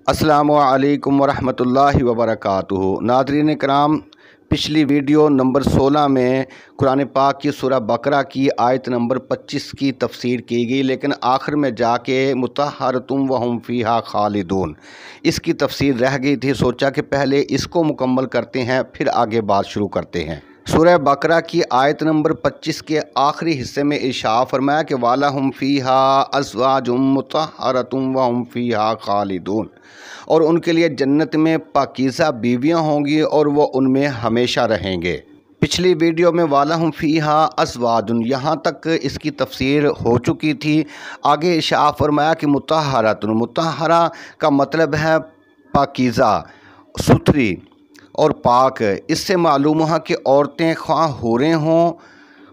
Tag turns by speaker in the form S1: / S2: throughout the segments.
S1: अस्सलामु अलैकुम वरहमतुल्लाहि वबरकातुहू। नाज़रीन कराम, पिछली वीडियो नंबर 16 में कुरान पाक की सूरह बकरा की आयत नंबर 25 की तफसीर की गई, लेकिन आखिर में जाके मुतहहरतुम वहुम फ़ीहा खालिदून इसकी तफसीर रह गई थी। सोचा कि पहले इसको मुकम्मल करते हैं, फिर आगे बात शुरू करते हैं। सूरह बकरा की आयत नंबर 25 के आखिरी हिस्से में इरशाद फरमाया कि वालहुम फ़ीहा अज़वाजुम मुतहहरतुम वहुम फ़ीहा खालिदून, और उनके लिए जन्नत में पाकीज़ा बीवियाँ होंगी और वो उनमें हमेशा रहेंगे। पिछली वीडियो में वालहुम फ़ीहा अज़वाजुन यहाँ तक इसकी तफसीर हो चुकी थी। आगे इरशाद फरमाया कि मुतहहरतुन, मुतहहरा का मतलब है पाकीज़ा, सुथरी और पाक। इससे मालूम हुआ कि औरतें ख्वाह हूरें हों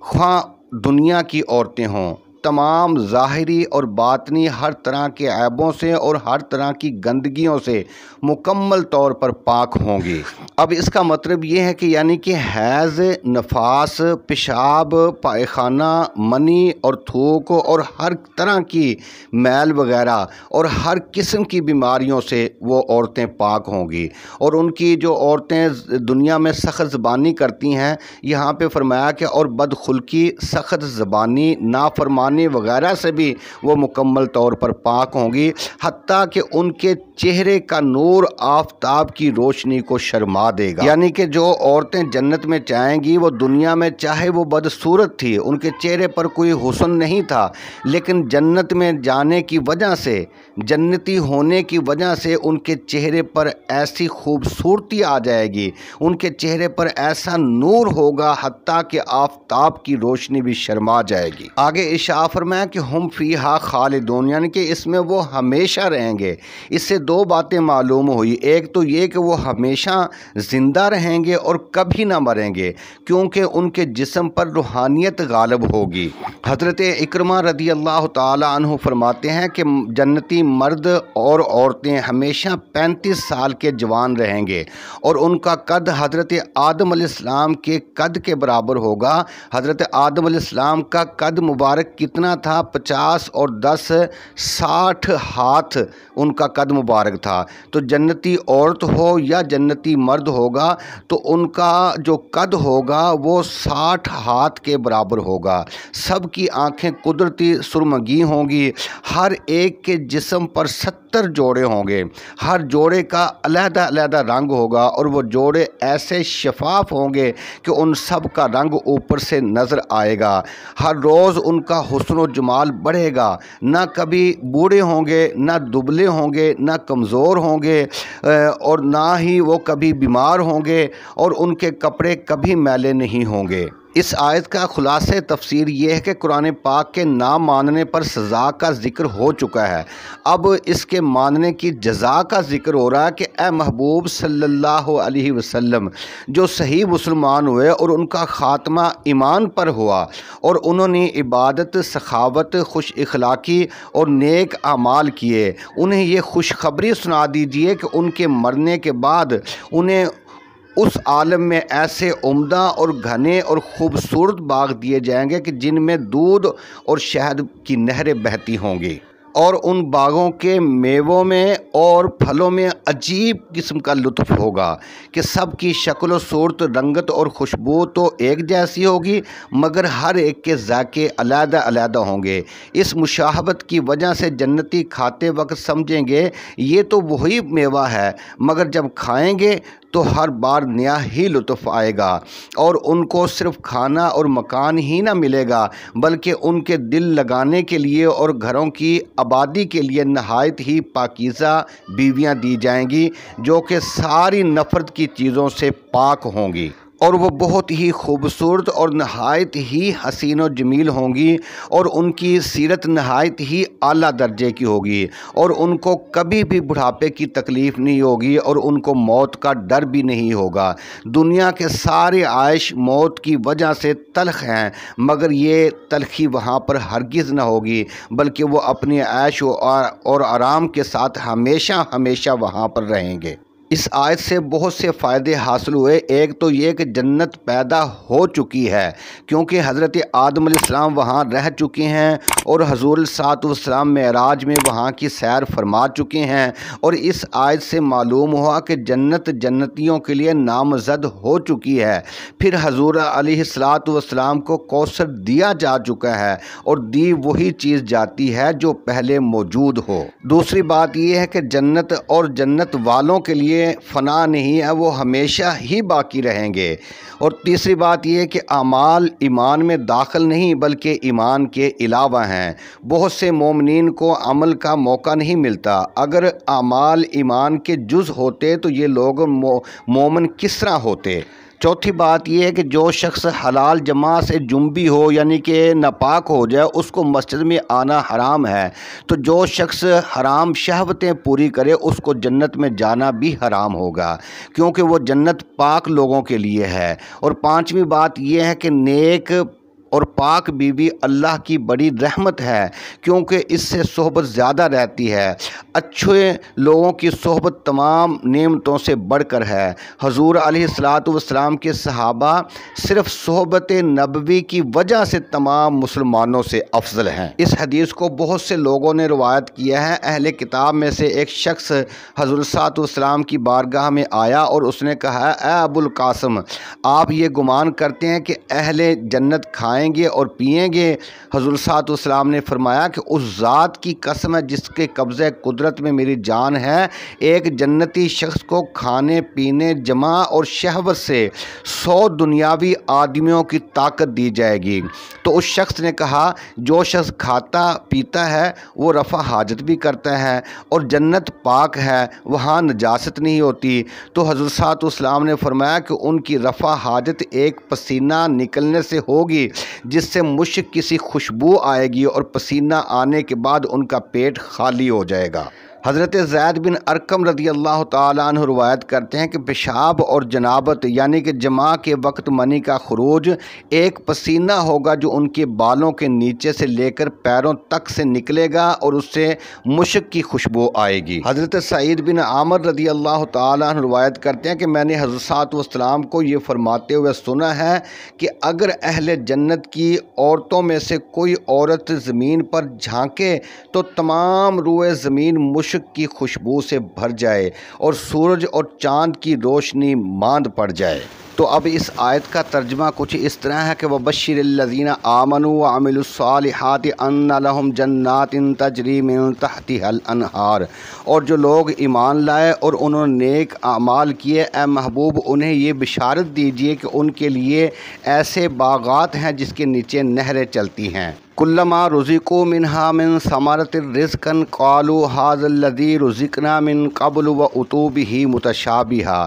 S1: ख्वाह दुनिया की औरतें हों, तमाम ज़ाहिरी और बातनी हर तरह के ऐबों से और हर तरह की गंदगियों से मुकम्मल तौर पर पाक होंगी। अब इसका मतलब ये है कि यानी कि हैज़, नफास, पेशाब, पायखाना, मनी और थूक और हर तरह की मैल वगैरह और हर किस्म की बीमारियों से वो औरतें पाक होंगी। और उनकी जो औरतें दुनिया में सख्त ज़बानी करती हैं, यहाँ पे फरमाया कि और बदखुल्की, सख्त ज़बानी, नाफरमानी वगैरह से भी वो मुकम्मल तौर पर पाक होंगी, हत्ता कि उनके चेहरे का नूर आफताब की रोशनी को शर्मा देगा। यानी कि जो औरतें जन्नत में जाएंगी वो दुनिया में चाहे वो बदसूरत थी, उनके चेहरे पर कोई हुस्न नहीं था, लेकिन जन्नत में जाने की वजह से, जन्नती होने की वजह से उनके चेहरे पर ऐसी खूबसूरती आ जाएगी, उनके चेहरे पर ऐसा नूर होगा हत्ता कि आफताब की रोशनी भी शर्मा जाएगी। आगे इरशाद फरमाया कि हम फ़ीहा खालिदून, यानी कि इसमें वो हमेशा रहेंगे। इससे दो बातें मालूम हुई। एक तो ये कि वो हमेशा ज़िंदा रहेंगे और कभी ना मरेंगे, क्योंकि उनके जिस्म पर रूहानियत गालिब होगी। हज़रत इकरमा रदी अल्लाह ताला अन्हु फरमाते हैं कि जन्नती मर्द और औरतें हमेशा 35 साल के जवान रहेंगे और उनका कद हज़रत आदम अलैहिस्सलाम के कद के बराबर होगा। हज़रत आदम अलैहिस्सलाम का कद मुबारक कितना था? 50 और 10 60 हाथ उनका कद मुबारक था। तो जन्नती औरत हो या जन्नती मर्द होगा तो उनका जो कद होगा वो 60 हाथ के बराबर होगा। सब की आँखें कुदरती सुरमगी होंगी, हर एक के जिस्म पर 70 जोड़े होंगे, हर जोड़े का अलहदा अलहदा रंग होगा और वो जोड़े ऐसे शफाफ होंगे कि उन सब का रंग ऊपर से नज़र आएगा। हर रोज़ उनका हुस्न व जमाल बढ़ेगा, ना कभी बूढ़े होंगे, ना दुबले होंगे, ना कमज़ोर होंगे और ना ही वो कभी बीमार होंगे, और उनके कपड़े कभी मैले नहीं होंगे। इस आयत का खुलासे तफसीर ये है कि कुरान पाक के ना मानने पर सज़ा का ज़िक्र हो चुका है। अब इसके मानने की जज़ा का ज़िक्र हो रहा है कि ए महबूब सल्लल्लाहु अलैहि वसल्लम, जो सही मुसलमान हुए और उनका ख़ात्मा ईमान पर हुआ और उन्होंने इबादत, सखावत, खुश इखलाकी और नेक अमाल किए, उन्हें ये खुशखबरी सुना दीजिए कि उनके मरने के बाद उन्हें उस आलम में ऐसे उम्दा और घने और ख़ूबसूरत बाग दिए जाएंगे कि जिनमें दूध और शहद की नहरें बहती होंगी, और उन बागों के मेवों में और फलों में अजीब किस्म का लुत्फ़ होगा कि सब की शक्ल व सूरत, रंगत और खुशबू तो एक जैसी होगी, मगर हर एक के ज़ायके अलहदा अलहदा होंगे। इस मुशाहबत की वजह से जन्नती खाते वक्त समझेंगे ये तो वही मेवा है, मगर जब खाएंगे तो हर बार नया ही लुत्फ़ आएगा। और उनको सिर्फ़ खाना और मकान ही ना मिलेगा, बल्कि उनके दिल लगाने के लिए और घरों की आबादी के लिए नहायत ही पाकीज़ा बीवियां दी जाएंगी, जो कि सारी नफ़रत की चीज़ों से पाक होंगी, और वो बहुत ही खूबसूरत और नहायत ही हसीन व जमील होंगी, और उनकी सीरत नहायत ही आला दर्जे की होगी, और उनको कभी भी बुढ़ापे की तकलीफ़ नहीं होगी, और उनको मौत का डर भी नहीं होगा। दुनिया के सारे आयश मौत की वजह से तल्ख़ हैं, मगर ये तलख़ी वहाँ पर हरगिज़ न होगी, बल्कि वो अपने ऐश और आराम के साथ हमेशा हमेशा वहाँ पर रहेंगे। اس آیت سے بہت سے فائدے حاصل ہوئے۔ ایک تو یہ کہ جنت پیدا ہو چکی ہے، کیونکہ حضرت آدم علیہ السلام وہاں رہ چکے ہیں اور حضور صلی السلام معراج میں وہاں کی سیر فرما چکے ہیں، اور اس آیت سے معلوم ہوا کہ جنت جنتیوں کے لیے نامزد ہو چکی ہے۔ پھر حضور علیہ السلام کو کوثر دیا جا چکا ہے، اور دی وہی چیز جاتی ہے جو پہلے موجود ہو۔ دوسری بات یہ ہے کہ جنت اور جنت والوں کے لیے فنا نہیں ہے، وہ ہمیشہ ہی باقی رہیں گے۔ اور تیسری بات یہ ہے کہ اعمال ایمان میں داخل نہیں بلکہ ایمان کے علاوہ ہیں۔ بہت سے مومنین کو عمل کا موقع نہیں ملتا۔ اگر اعمال ایمان کے جز ہوتے تو یہ لوگ مومن کس طرح ہوتے؟ چوتھی بات یہ ہے کہ جو شخص حلال جماع سے جنبی ہو یعنی کہ ناپاک ہو جائے اس کو مسجد میں آنا حرام ہے، تو جو شخص حرام شہوتیں پوری کرے اس کو جنت میں جانا بھی حرام ہوگا، کیونکہ وہ جنت پاک لوگوں کے لیے ہے۔ اور پانچویں بات یہ ہے کہ نیک اور پاک بیوی اللہ کی بڑی رحمت ہے، کیونکہ اس سے صحبت زیادہ رہتی ہے۔ اچھے لوگوں کی صحبت تمام نعمتوں سے بڑھ کر ہے۔ حضور علیہ السلام کے صحابہ صرف صحبت نبوی کی وجہ سے تمام مسلمانوں سے افضل ہیں۔ اس حدیث کو بہت سے لوگوں نے روایت کیا ہے۔ اہل کتاب میں سے ایک شخص حضور صلی اللہ علیہ وسلم کی بارگاہ میں آیا اور اس نے کہا، اے ابو القاسم، آپ یہ گمان کرتے ہیں کہ اہل جنت کھائیں گے اور پیئیں گے؟ حضور صلی اللہ علیہ وسلم نے فرمایا کہ اس ذات کی قسم ہے جس کے قبضہ قدرت میں میری جان ہے، ایک جنتی شخص کو کھانے پینے جماع اور شہوت سے 100 دنیاوی آدمیوں کی طاقت دی جائے گی۔ تو اس شخص نے کہا، جو شخص کھاتا پیتا ہے وہ رفع حاجت بھی کرتا ہے، اور جنت پاک ہے، وہاں نجاست نہیں ہوتی۔ تو حضور صلی اللہ علیہ وسلم نے فرمایا کہ ان کی رفع حاجت ایک پسینہ نکلنے سے ہوگی جس سے مشک کسی خوشبو آئے گی، اور پسینہ آنے کے بعد ان کا پیٹ خالی ہو جائے گا۔ حضرت زید بن ارقم رضی اللہ تعالیٰ عنہ روایت کرتے ہیں کہ پیشاب اور جنابت یعنی کہ جماع کے وقت منی کا خروج ایک پسینہ ہوگا جو ان کے بالوں کے نیچے سے لے کر پیروں تک سے نکلے گا، اور اس سے مشک کی خوشبو آئے گی۔ حضرت سعید بن عامر رضی اللہ تعالیٰ عنہ روایت کرتے ہیں کہ میں نے حضرت صلی اللہ علیہ وسلم کو یہ فرماتے ہوئے سنا ہے کہ اگر اہل جنت کی عورتوں میں سے کوئی عورت زمین پر جھانکے تو تمام روئے زمین مشک کی خوشبو سے بھر جائے اور سورج اور چاند کی روشنی ماند پڑ جائے۔ تو اب اس آیت کا ترجمہ کچھ اس طرح ہے کہ وَبَشِّرِ الَّذِينَ آمَنُوا وَعَمِلُوا الصَّالِحَاتِ أَنَّ لَهُمْ جَنَّاتٍ تَجْرِي مِن تَحْتِهَا الْأَنْهَارُ، اور جو لوگ ایمان لائے اور انہوں نے نیک اعمال کیے، اے محبوب انہیں یہ بشارت دیجئے کہ ان کے لیے ایسے باغات ہیں جس کے نیچے نہریں چلتی ہیں۔ کلما رزقوا منها من ثمرۃ رزقا قالوا هذا الذی رزقنا من قبل واتوا به متشابہا،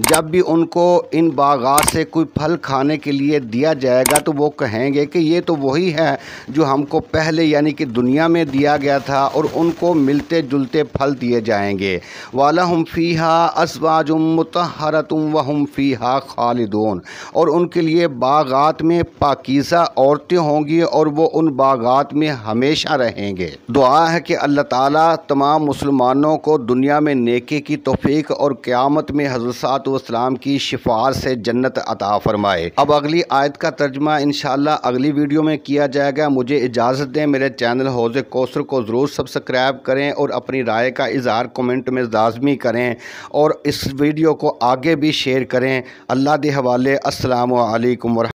S1: جب بھی ان کو ان باغات سے کوئی پھل کھانے کے لیے دیا جائے گا تو وہ کہیں گے کہ یہ تو وہی ہے جو ہم کو پہلے یعنی کہ دنیا میں دیا گیا تھا، اور ان کو ملتے جلتے پھل دیے جائیں گے۔ وَلَهُمْ فِيهَا أَزْوَاجٌ مُطَهَّرَةٌ وَهُمْ فِيهَا خَالِدُونَ، اور ان کے لیے باغات میں پاکیزہ عورتیں ہوں گی اور وہ ان باغات میں ہمیشہ رہیں گے۔ دعا ہے کہ اللہ تعالیٰ تمام مسلمانوں کو دنیا میں نیکی کی توفیق اور قیامت میں حضرت صلی اللہ علیہ وسلم کی شفاعت سے جنت عطا فرمائے۔ اب اگلی آیت کا ترجمہ انشاءاللہ اگلی ویڈیو میں کیا جائے گا۔ مجھے اجازت دیں، میرے چینل حوض کوثر کو ضرور سبسکرائب کریں اور اپنی رائے کا اظہار کومنٹ میں لازمی کریں، اور اس ویڈیو کو آگے بھی شیئر کریں۔ اللہ دے حوالے، السلام علیکم ورحمۃ اللہ۔